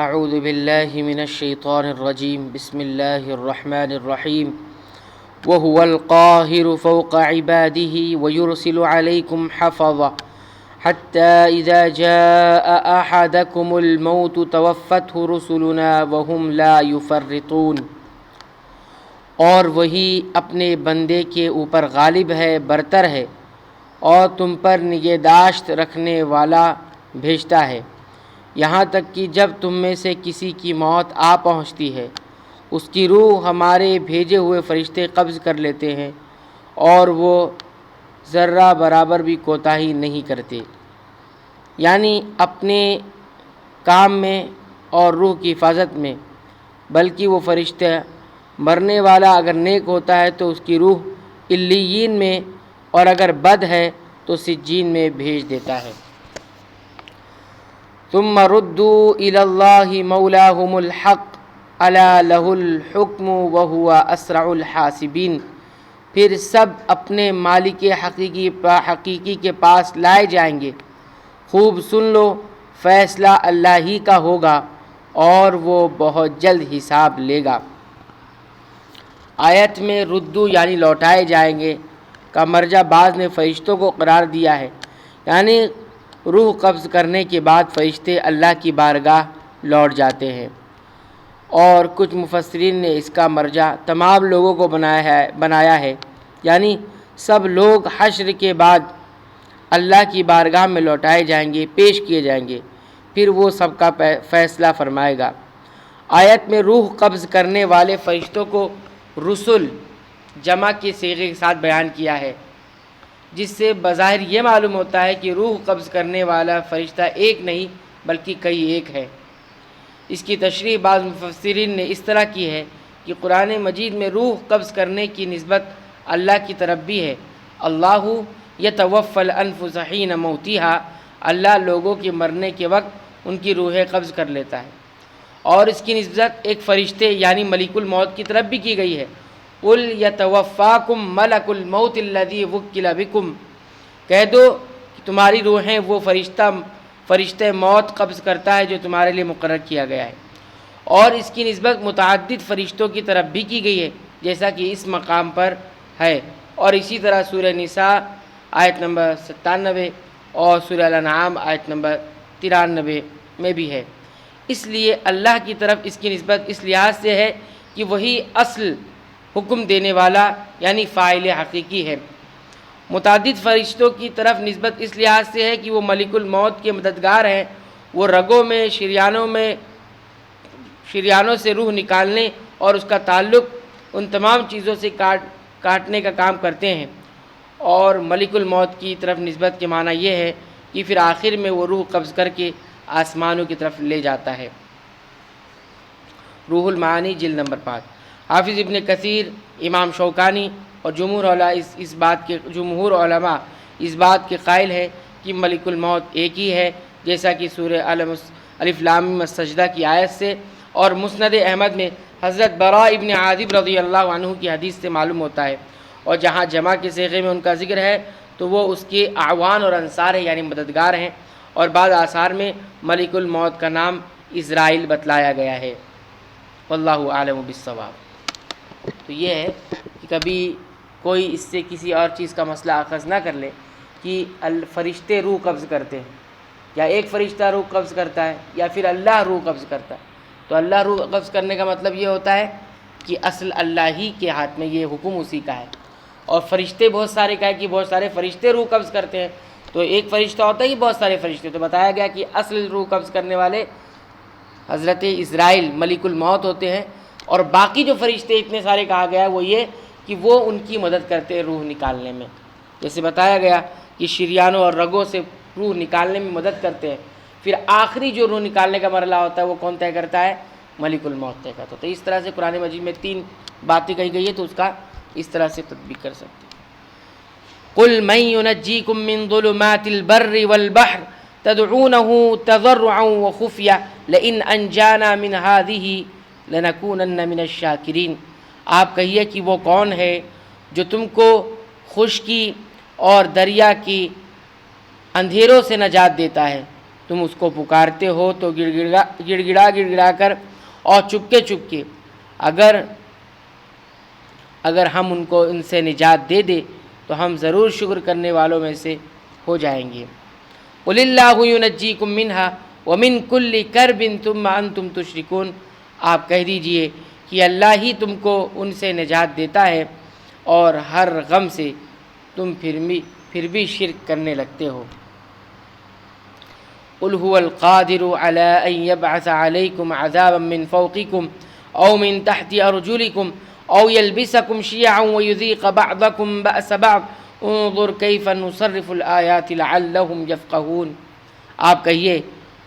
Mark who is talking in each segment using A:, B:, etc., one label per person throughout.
A: اعوذ باللہ من الشیطان الرجیم بسم اللہ الرحمن الرحیم وهو القاهر فوق عباده ويرسل عليكم حفظا حتى إذا جاء أحدكم الموت توفته رسلنا وهم لا يفرطون۔ اور وہی اپنے بندے کے اوپر غالب ہے، برتر ہے، اور تم پر نگہداشت رکھنے والا بھیجتا ہے، یہاں تک کہ جب تم میں سے کسی کی موت آ پہنچتی ہے اس کی روح ہمارے بھیجے ہوئے فرشتے قبض کر لیتے ہیں، اور وہ ذرہ برابر بھی کوتاہی نہیں کرتے، یعنی اپنے کام میں اور روح کی حفاظت میں۔ بلکہ وہ فرشتہ مرنے والا اگر نیک ہوتا ہے تو اس کی روح علیین میں، اور اگر بد ہے تو سجین میں بھیج دیتا ہے۔ ثم ردوا الى اللہ مولاہم الحق الا لہ الحکم وہو اسرع الحاسبین۔ پھر سب اپنے مالک حقیقی کے پاس لائے جائیں گے، خوب سن لو فیصلہ اللہ ہی کا ہوگا اور وہ بہت جلد حساب لے گا۔ آیت میں ردو یعنی لوٹائے جائیں گے کا مرجع بعض نے فرشتوں کو قرار دیا ہے، یعنی روح قبض کرنے کے بعد فرشتے اللہ کی بارگاہ لوٹ جاتے ہیں، اور کچھ مفسرین نے اس کا مرجع تمام لوگوں کو بنایا ہے، یعنی سب لوگ حشر کے بعد اللہ کی بارگاہ میں لوٹائے جائیں گے، پیش کیے جائیں گے، پھر وہ سب کا فیصلہ فرمائے گا۔ آیت میں روح قبض کرنے والے فرشتوں کو رسل جمع کے صیغے کے ساتھ بیان کیا ہے، جس سے بظاہر یہ معلوم ہوتا ہے کہ روح قبض کرنے والا فرشتہ ایک نہیں بلکہ کئی ایک ہے۔ اس کی تشریح بعض مفسرین نے اس طرح کی ہے کہ قرآن مجید میں روح قبض کرنے کی نسبت اللہ کی طرف بھی ہے۔ اللہ یتوفی الانفس حین موتہا، اللہ لوگوں کے مرنے کے وقت ان کی روحیں قبض کر لیتا ہے، اور اس کی نسبت ایک فرشتے یعنی ملک الموت کی طرف بھی کی گئی ہے۔ قل یتوفاکم ملک الموت الذی وکل بکم، کہہ دو کہ تمہاری روحیں وہ فرشتہ موت قبض کرتا ہے جو تمہارے لیے مقرر کیا گیا ہے، اور اس کی نسبت متعدد فرشتوں کی طرف بھی کی گئی ہے جیسا کہ اس مقام پر ہے، اور اسی طرح سورہ نساء آیت نمبر 97 اور سورہ الانعام آیت نمبر 93 میں بھی ہے۔ اس لیے اللہ کی طرف اس کی نسبت اس لحاظ سے ہے کہ وہی اصل حکم دینے والا یعنی فاعل حقیقی ہے۔ متعدد فرشتوں کی طرف نسبت اس لحاظ سے ہے کہ وہ ملک الموت کے مددگار ہیں، وہ رگوں میں شریانوں سے روح نکالنے اور اس کا تعلق ان تمام چیزوں سے کاٹنے کا کام کرتے ہیں، اور ملک الموت کی طرف نسبت کے معنی یہ ہے کہ پھر آخر میں وہ روح قبض کر کے آسمانوں کی طرف لے جاتا ہے۔ روح المعانی جلد نمبر 5۔ حافظ ابن کثیر، امام شوکانی اور جمہور علماء اس بات کے قائل ہے کہ ملک الموت ایک ہی ہے، جیسا کہ سورہ الف لام میم السجدہ کی آیت سے اور مسند احمد میں حضرت براء ابن عازب رضی اللہ عنہ کی حدیث سے معلوم ہوتا ہے، اور جہاں جمع کے صیغے میں ان کا ذکر ہے تو وہ اس کے اعوان اور انصار ہیں یعنی مددگار ہیں، اور بعض آثار میں ملک الموت کا نام اسرائیل بتلایا گیا ہے۔ واللہ اعلم بالصواب۔ تو یہ ہے کہ کبھی کوئی اس سے کسی اور چیز کا مسئلہ اخذ نہ کر لے کہ فرشتے روح قبض کرتے ہیں، یا ایک فرشتہ روح قبض کرتا ہے، یا پھر اللہ روح قبض کرتا ہے۔ تو اللہ روح قبض کرنے کا مطلب یہ ہوتا ہے کہ اصل اللہ ہی کے ہاتھ میں، یہ حکم اسی کا ہے، اور فرشتے بہت سارے کا ہے کہ بہت سارے فرشتے روح قبض کرتے ہیں، تو ایک فرشتہ ہوتا ہے کہ بہت سارے فرشتے، تو بتایا گیا کہ اصل روح قبض کرنے والے حضرت اسرائیل ملک الموت ہوتے ہیں، اور باقی جو فرشتے اتنے سارے کہا گیا ہے وہ یہ کہ وہ ان کی مدد کرتے ہیں روح نکالنے میں، جیسے بتایا گیا کہ شریانوں اور رگوں سے روح نکالنے میں مدد کرتے ہیں۔ پھر آخری جو روح نکالنے کا مرحلہ ہوتا ہے وہ کون طے کرتا ہے؟ ملک الموت طے کرتا ہے۔ تو اس طرح سے قرآن مجید میں 3 باتیں کہی گئی ہے، تو اس کا اس طرح سے تطبیق کر سکتے ہیں۔ قل من ينجيكم من ظلمات البر والبحر تدعونه تضرعا وخفيا لئن انجانا من هذه لنكونن من الشاكرين۔ آپ کہیے کہ وہ کون ہے جو تم کو خشکی اور دریا کی اندھیروں سے نجات دیتا ہے، تم اس کو پکارتے ہو تو گڑ گڑا کر اور چپکے اگر ہم ان سے نجات دے دیں تو ہم ضرور شکر کرنے والوں میں سے ہو جائیں گے۔ قُلِ اللَّهُ يُنَجِّيكُم مِّنْهَا وَمِن كُلِّ كَرْبٍ ثُمَّ أَنْتُمْ تُشْرِكُونَ، آپ کہہ دیجئے کہ اللہ ہی تم کو ان سے نجات دیتا ہے اور ہر غم سے تم پھر بھی شرک کرنے لگتے ہو۔ قُلْ هُوَ الْقَادِرُ عَلَىٰ أَن يَبْعَثَ عَلَيْكُمْ عَذَابًا مِّن فَوْقِكُمْ أَوْ مِن تَحْتِ أَرْجُلِكُمْ أَوْ يَلْبِسَكُمْ شِيَعًا وَيُذِيقَ بَعْضَكُمْ بَأْسَ بَعْضٍ انظُرْ كَيْفَ نُصَرِّفُ الْآيَاتِ لَعَلَّهُمْ يَفْقَهُونَ، آپ کہیے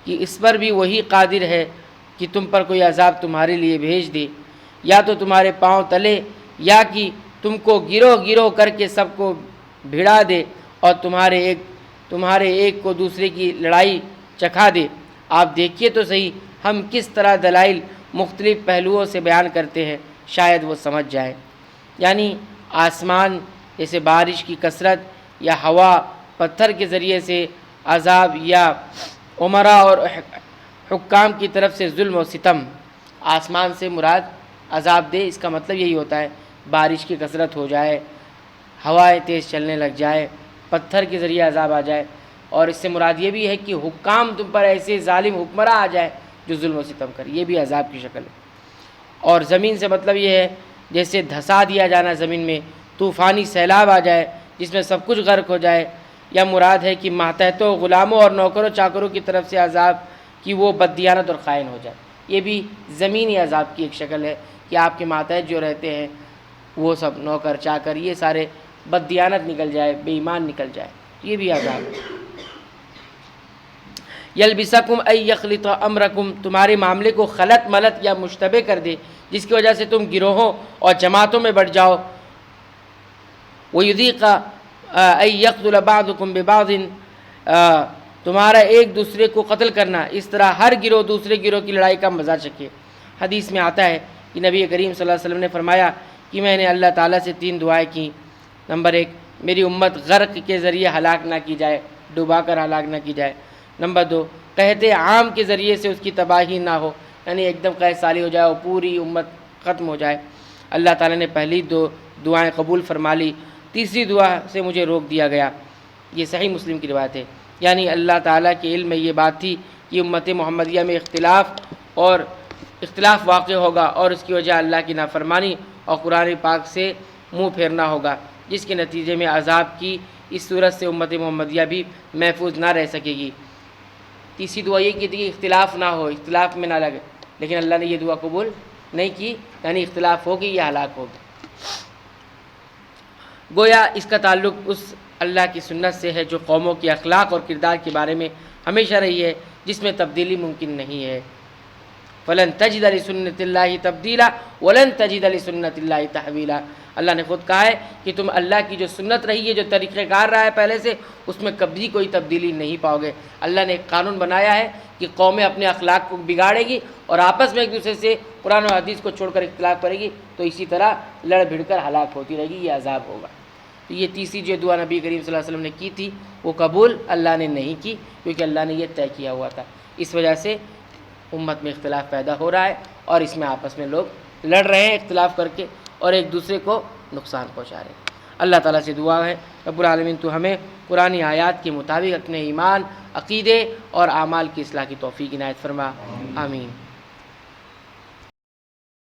A: کہ اس پر بھی وہی قادر ہے کہ تم پر کوئی عذاب تمہارے لیے بھیج دے، یا تو تمہارے پاؤں تلے، یا کہ تم کو گروہ کر کے سب کو بھڑا دے اور تمہارے ایک کو دوسرے کی لڑائی چکھا دے۔ آپ دیکھیے تو صحیح ہم کس طرح دلائل مختلف پہلوؤں سے بیان کرتے ہیں، شاید وہ سمجھ جائیں۔ یعنی آسمان جیسے بارش کی کثرت، یا ہوا پتھر کے ذریعے سے عذاب، یا عمرا اور حکام کی طرف سے ظلم و ستم۔ آسمان سے مراد عذاب دے، اس کا مطلب یہی ہوتا ہے بارش کی کثرت ہو جائے، ہوائیں تیز چلنے لگ جائے، پتھر کے ذریعے عذاب آ جائے، اور اس سے مراد یہ بھی ہے کہ حکام تم پر ایسے ظالم حکمراں آ جائے جو ظلم و ستم کرے، یہ بھی عذاب کی شکل ہے۔ اور زمین سے مطلب یہ ہے جیسے دھسا دیا جانا، زمین میں طوفانی سیلاب آ جائے جس میں سب کچھ غرق ہو جائے، یا مراد ہے کہ ماتحتوں، غلاموں اور نوکروں چاکروں کی طرف سے عذاب کہ وہ بددیانت اور خائن ہو جائے، یہ بھی زمینی عذاب کی ایک شکل ہے کہ آپ کے ماتحت جو رہتے ہیں وہ سب نوکر چاکر یہ سارے بددیانت نکل جائے، بے ایمان نکل جائے، یہ بھی عذاب ہے۔ یلبسکم ای یخلط امرکم، تمہارے معاملے کو خلط ملط یا مشتبہ کر دے جس کی وجہ سے تم گروہوں اور جماعتوں میں بٹ جاؤ۔ وَيُذِيقَ ای یقتل بعضکم ببعض، تمہارا ایک دوسرے کو قتل کرنا، اس طرح ہر گروہ دوسرے گروہ کی لڑائی کا مزہ چکھے۔ حدیث میں آتا ہے کہ نبی کریم صلی اللہ علیہ وسلم نے فرمایا کہ میں نے اللہ تعالیٰ سے 3 دعائیں کی۔ نمبر 1، میری امت غرق کے ذریعے ہلاک نہ کی جائے، ڈوبا کر ہلاک نہ کی جائے۔ نمبر 2، قحط عام کے ذریعے سے اس کی تباہی نہ ہو، یعنی ایک دم قحط سالی ہو جائے اور پوری امت ختم ہو جائے۔ اللہ تعالیٰ نے پہلی 2 دعائیں قبول فرما لی، تیسری دعا سے مجھے روک دیا گیا۔ یہ صحیح مسلم کی روایت ہے۔ یعنی اللہ تعالیٰ کے علم میں یہ بات تھی کہ امت محمدیہ میں اختلاف واقع ہوگا، اور اس کی وجہ اللہ کی نافرمانی اور قرآن پاک سے منہ پھیرنا ہوگا، جس کے نتیجے میں عذاب کی اس صورت سے امت محمدیہ بھی محفوظ نہ رہ سکے گی۔ تیسری دعا یہ کی تھی کہ اختلاف نہ ہو، اختلاف میں نہ لگے، لیکن اللہ نے یہ دعا قبول نہیں کی، یعنی اختلاف ہوگی، یہ ہلاک ہوگی۔ گویا اس کا تعلق اس اللہ کی سنت سے ہے جو قوموں کے اخلاق اور کردار کے بارے میں ہمیشہ رہی ہے، جس میں تبدیلی ممکن نہیں ہے۔ فَلَن تَجِدَ لِسُنَّتِ اللَّهِ تَبْدِيلًا وَلَن تَجِدَ لِسُنَّتِ اللَّهِ تَحْوِيلًا، اللہ نے خود کہا ہے کہ تم اللہ کی جو سنت رہی ہے، جو طریقہ کار رہا ہے پہلے سے، اس میں کبھی کوئی تبدیلی نہیں پاؤ گے۔ اللہ نے ایک قانون بنایا ہے کہ قومیں اپنے اخلاق کو بگاڑے گی اور آپس میں ایک دوسرے سے قرآن و حدیث کو چھوڑ کر اختلاف کرے گی، تو اسی طرح لڑ بھڑ کر ہلاک ہوتی رہے گی، یہ عذاب ہوگا۔ تو یہ تیسری جو دعا نبی کریم صلی اللہ علیہ وسلم نے کی تھی وہ قبول اللہ نے نہیں کی، کیونکہ اللہ نے یہ طے کیا ہوا تھا۔ اس وجہ سے امت میں اختلاف پیدا ہو رہا ہے، اور اس میں آپس میں لوگ لڑ رہے ہیں اختلاف کر کے، اور ایک دوسرے کو نقصان پہنچا رہے ہیں۔ اللہ تعالیٰ سے دعا ہے رب العالمین تو ہمیں قرآن آیات کے مطابق اپنے ایمان، عقیدے اور اعمال کی اصلاح کی توفیق عنایت فرما، آمین۔